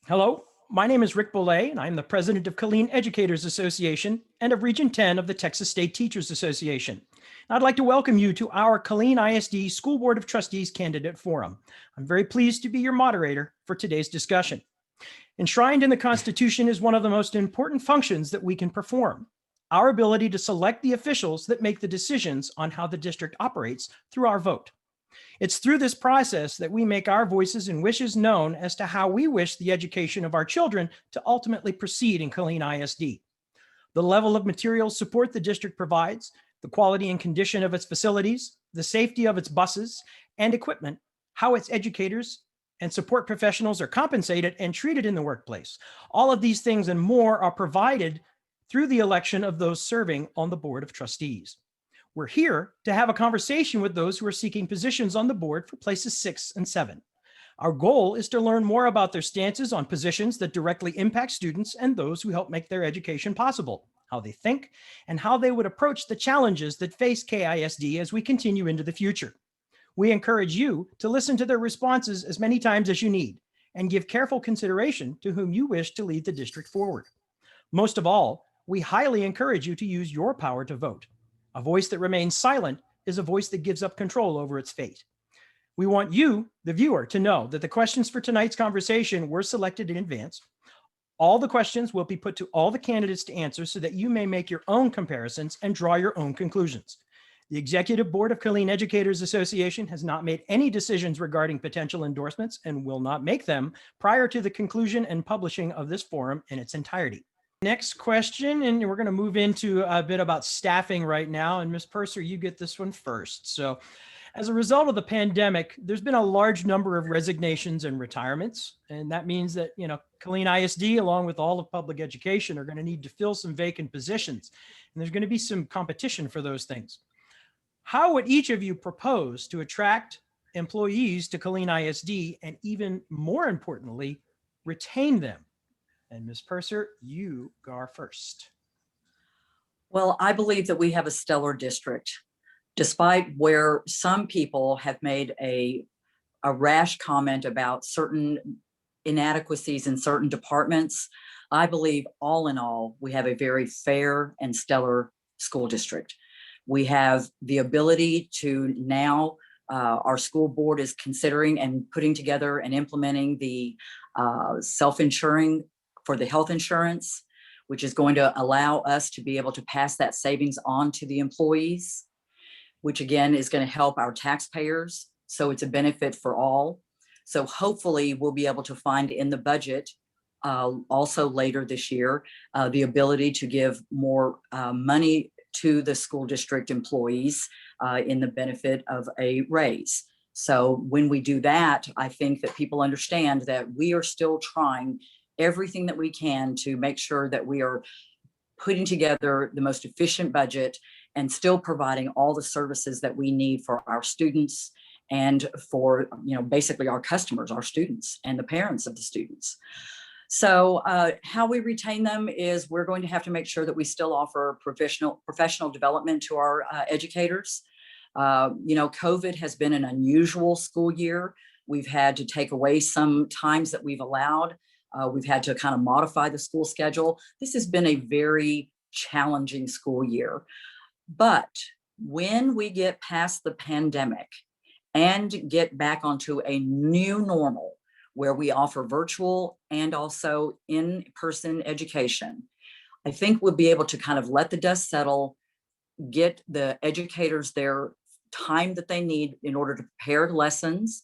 Hello, my name is Rick Boulay, and I'm the president of Killeen Educators Association and of Region 10 of the Texas State Teachers Association. I'd like to welcome you to our Killeen ISD School Board of Trustees Candidate Forum. I'm very pleased to be your moderator for today's discussion. Enshrined in the Constitution is one of the most important functions that we can perform: our ability to select the officials that make the decisions on how the district operates through our vote. It's through this process that we make our voices and wishes known as to how we wish the education of our children to ultimately proceed in Killeen ISD. The level of material support the district provides, the quality and condition of its facilities, the safety of its buses and equipment, how its educators and support professionals are compensated and treated in the workplace. All of these things and more are provided through the election of those serving on the Board of Trustees. We're here to have a conversation with those who are seeking positions on the board for places 6 and 7. Our goal is to learn more about their stances on positions that directly impact students and those who help make their education possible, how they think, and how they would approach the challenges that face KISD as we continue into the future. We encourage you to listen to their responses as many times as you need and give careful consideration to whom you wish to lead the district forward. Most of all, we highly encourage you to use your power to vote. A voice that remains silent is a voice that gives up control over its fate. We want you, the viewer, to know that the questions for tonight's conversation were selected in advance. All the questions will be put to all the candidates to answer so that you may make your own comparisons and draw your own conclusions. The Executive Board of Killeen Educators Association has not made any decisions regarding potential endorsements and will not make them prior to the conclusion and publishing of this forum in its entirety. Next question, and we're going to move into a bit about staffing right now. And Ms. Purser, you get this one first. So as a result of the pandemic, there's been a large number of resignations and retirements. And that means that, Killeen ISD, along with all of public education, are going to need to fill some vacant positions. And there's going to be some competition for those things. How would each of you propose to attract employees to Killeen ISD and, even more importantly, retain them? And Ms. Purser, you go first. Well, I believe that we have a stellar district, despite where some people have made a rash comment about certain inadequacies in certain departments. I believe all in all, we have a very fair and stellar school district. We have the ability to now, our school board is considering and putting together and implementing the self-insuring for the health insurance, which is going to allow us to be able to pass that savings on to the employees, which again is going to help our taxpayers. So it's a benefit for all. So hopefully we'll be able to find in the budget also later this year, the ability to give more money to the school district employees in the benefit of a raise. So when we do that, I think that people understand that we are still trying everything that we can to make sure that we are putting together the most efficient budget and still providing all the services that we need for our students and for, basically our customers, our students and the parents of the students. So how we retain them is we're going to have to make sure that we still offer professional development to our educators. COVID has been an unusual school year. We've had to take away some times that we've allowed. We've had to kind of modify the school schedule. This has been a very challenging school year. But when we get past the pandemic and get back onto a new normal where we offer virtual and also in-person education, I think we'll be able to kind of let the dust settle, get the educators their time that they need in order to prepare lessons,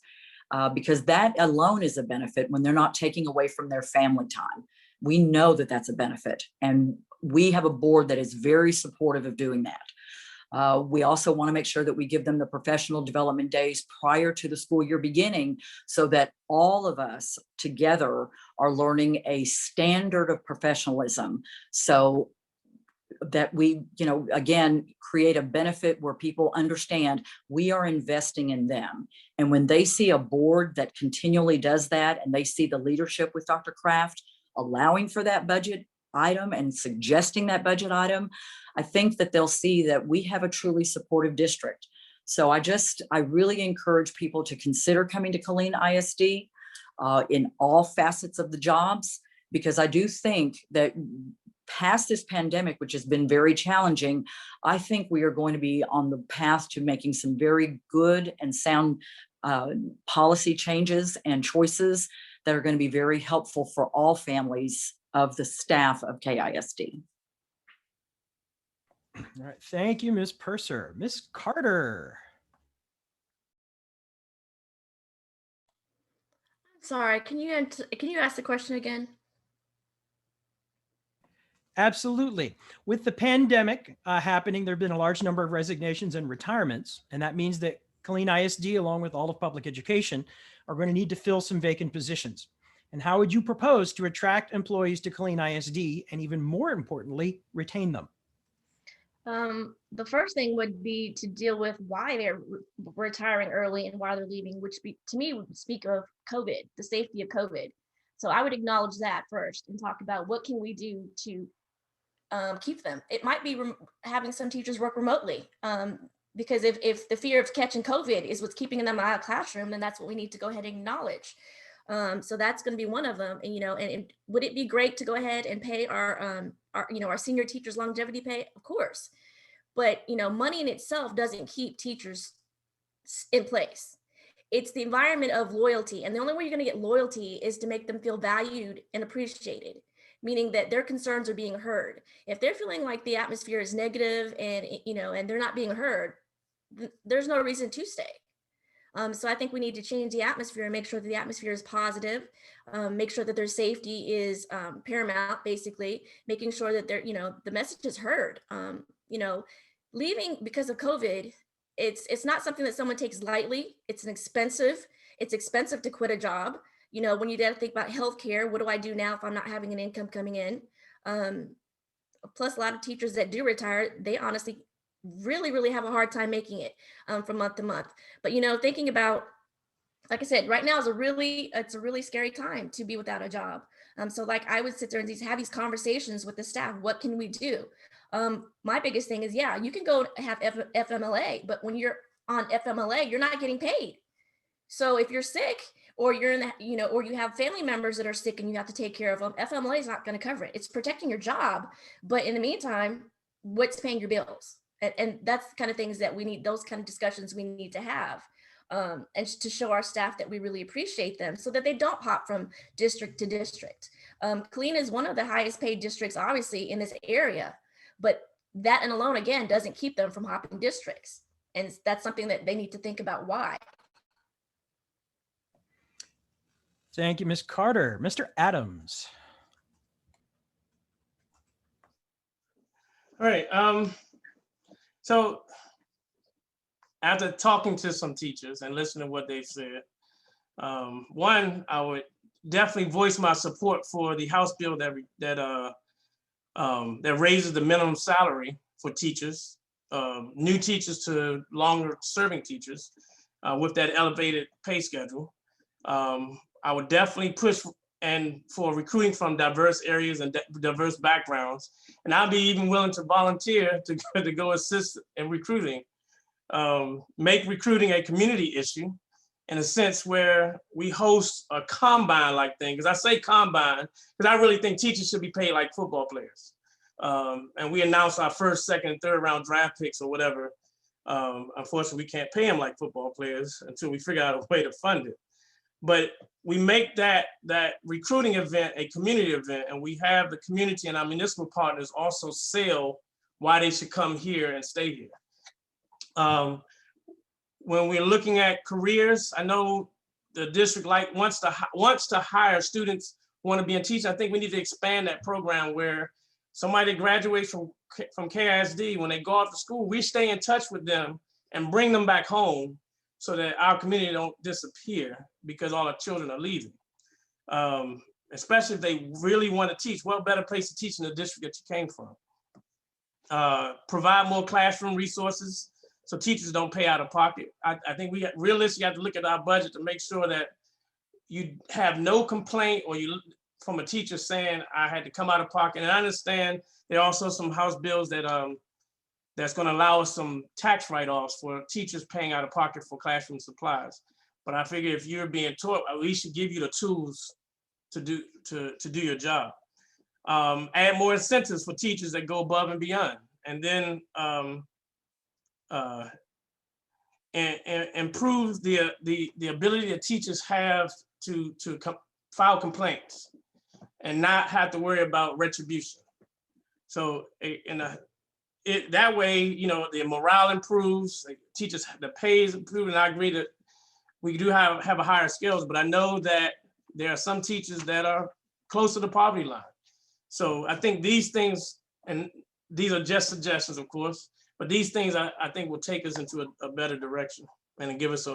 because that alone is a benefit when they're not taking away from their family time. We know that that's a benefit, and we have a board that is very supportive of doing that. We also want to make sure that we give them the professional development days prior to the school year beginning so that all of us together are learning a standard of professionalism, so that we, again, create a benefit where people understand we are investing in them. And when they see a board that continually does that, and they see the leadership with Dr. Kraft allowing for that budget item and suggesting that budget item, I think that they'll see that we have a truly supportive district. So I really encourage people to consider coming to Killeen ISD. in all facets of the jobs, because I do think that past this pandemic, which has been very challenging, I think we are going to be on the path to making some very good and sound policy changes and choices that are going to be very helpful for all families of the staff of KISD. All right, thank you, Ms. Purser. Ms. Carter. Sorry, can you ask the question again? Absolutely. With the pandemic happening, there have been a large number of resignations and retirements, and that means that Killeen ISD, along with all of public education, are going to need to fill some vacant positions. And how would you propose to attract employees to Killeen ISD and, even more importantly, retain them? The first thing would be to deal with why they're retiring early and why they're leaving, which to me would speak of COVID, the safety of COVID. So I would acknowledge that first and talk about what can we do to keep them. It might be having some teachers work remotely, because if the fear of catching COVID is what's keeping them out of the classroom, then that's what we need to go ahead and acknowledge. So that's going to be one of them. And, and would it be great to go ahead and pay our senior teachers longevity pay? Of course. But, money in itself doesn't keep teachers in place. It's the environment of loyalty. And the only way you're going to get loyalty is to make them feel valued and appreciated, meaning that their concerns are being heard. If they're feeling like the atmosphere is negative and, and they're not being heard, there's no reason to stay. So I think we need to change the atmosphere and make sure that the atmosphere is positive, make sure that their safety is paramount, basically, making sure that they're, the message is heard. Leaving because of COVID, it's not something that someone takes lightly. It's expensive to quit a job. When you got to think about healthcare, what do I do now if I'm not having an income coming in? Plus, a lot of teachers that do retire, they honestly really have a hard time making it from month to month. But thinking about, like I said, right now is it's a really scary time to be without a job. So like I would sit there and have these conversations with the staff. What can we do? My biggest thing is, you can go have FMLA, but when you're on FMLA, you're not getting paid. So if you're sick or you're in the, or you have family members that are sick and you have to take care of them, FMLA is not going to cover it. It's protecting your job. But in the meantime, what's paying your bills? And that's the kind of things that we need, those kind of discussions we need to have, and to show our staff that we really appreciate them so that they don't hop from district to district. Killeen is one of the highest paid districts, obviously, in this area, but that and alone, again, doesn't keep them from hopping districts. And that's something that they need to think about why. Thank you, Ms. Carter. Mr. Adams. All right. So after talking to some teachers and listening to what they've said, one, I would definitely voice my support for the House bill that raises the minimum salary for teachers, new teachers to longer serving teachers, with that elevated pay schedule. I would definitely push for recruiting from diverse areas and diverse backgrounds. And I'd be even willing to volunteer to go assist in recruiting. Make recruiting a community issue in a sense where we host a combine-like thing. Because I say combine, because I really think teachers should be paid like football players. And we announce our first, second, and third round draft picks or whatever. Unfortunately, we can't pay them like football players until we figure out a way to fund it. But we make that recruiting event a community event, and we have the community and our municipal partners also sell why they should come here and stay here. When we're looking at careers, I know the district wants to hire students who want to be in teaching. I think we need to expand that program where somebody graduates from KISD, when they go off to school, we stay in touch with them and bring them back home so that our community don't disappear because all our children are leaving. Especially if they really want to teach. Well, better place to teach in the district that you came from. Provide more classroom resources so teachers don't pay out of pocket. I think we realistically have to look at our budget to make sure that you have no complaint or from a teacher saying I had to come out of pocket. And I understand there are also some House bills that that's going to allow us some tax write-offs for teachers paying out of pocket for classroom supplies. But I figure if you're being taught, at least should give you the tools to do your job. Add more incentives for teachers that go above and beyond, and then improve the ability that teachers have to file complaints and not have to worry about retribution. So that way, you know, the morale improves, like teachers, the pay is improved, and I agree that we do have a higher skills, but I know that there are some teachers that are close to the poverty line. So I think these things, and these are just suggestions, of course, but these things I think will take us into a better direction and give us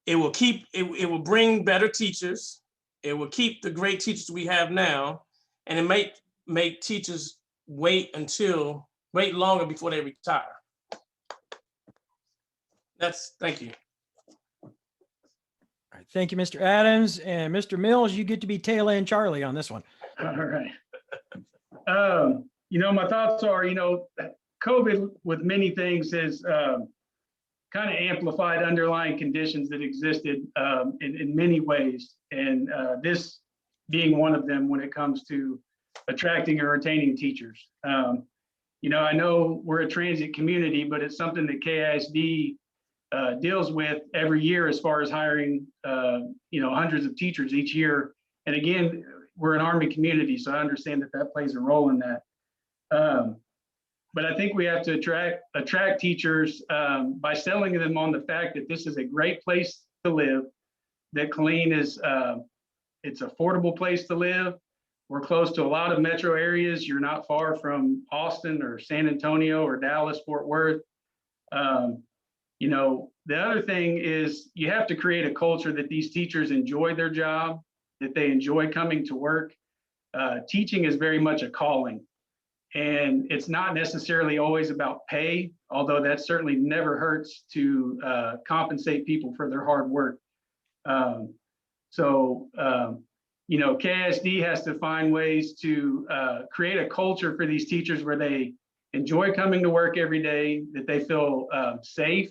it will bring better teachers. It will keep the great teachers we have now, and it might make teachers wait longer before they retire. Thank you. All right, thank you, Mr. Adams. And Mr. Mills, you get to be tail end Charlie on this one. All right. You know, my thoughts are, you know, COVID with many things has kind of amplified underlying conditions that existed in many ways. And this being one of them when it comes to attracting and retaining teachers. You know, I know we're a transit community, but it's something that KISD deals with every year as far as hiring, you know, hundreds of teachers each year. And again, we're an Army community, so I understand that that plays a role in that. But I think we have to attract teachers by selling them on the fact that this is a great place to live, that Killeen is, it's an affordable place to live. We're close to a lot of metro areas. You're not far from Austin or San Antonio or Dallas, Fort Worth. You know, the other thing is you have to create a culture that these teachers enjoy their job, that they enjoy coming to work. Teaching is very much a calling. And it's not necessarily always about pay, although that certainly never hurts to compensate people for their hard work. You know, KISD has to find ways to create a culture for these teachers where they enjoy coming to work every day, that they feel safe,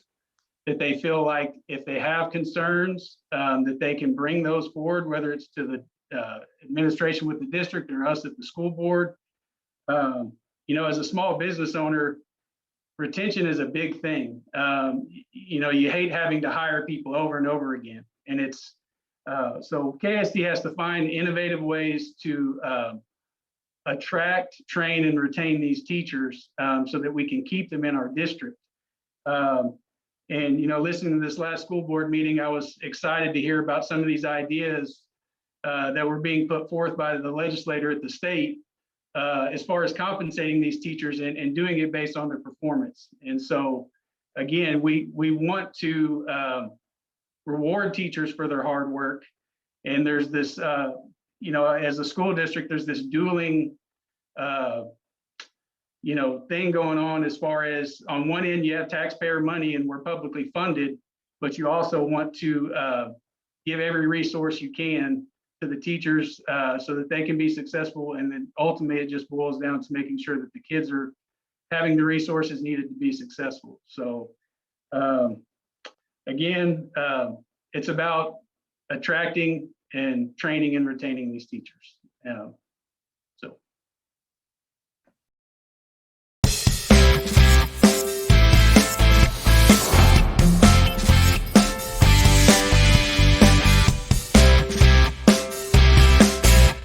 that they feel like if they have concerns, that they can bring those forward, whether it's to the administration with the district or us at the school board. You know, as a small business owner, retention is a big thing. You know, you hate having to hire people over and over again. And it's, so KISD has to find innovative ways to attract, train, and retain these teachers so that we can keep them in our district. And, you know, listening to this last school board meeting, I was excited to hear about some of these ideas that were being put forth by the legislator at the state as far as compensating these teachers and doing it based on their performance. And so, again, we want to reward teachers for their hard work. And there's this, you know, as a school district, there's this dueling, you know, thing going on as far as on one end, you have taxpayer money and we're publicly funded, but you also want to give every resource you can to the teachers so that they can be successful. And then ultimately it just boils down to making sure that the kids are having the resources needed to be successful. So again, it's about attracting and training and retaining these teachers. So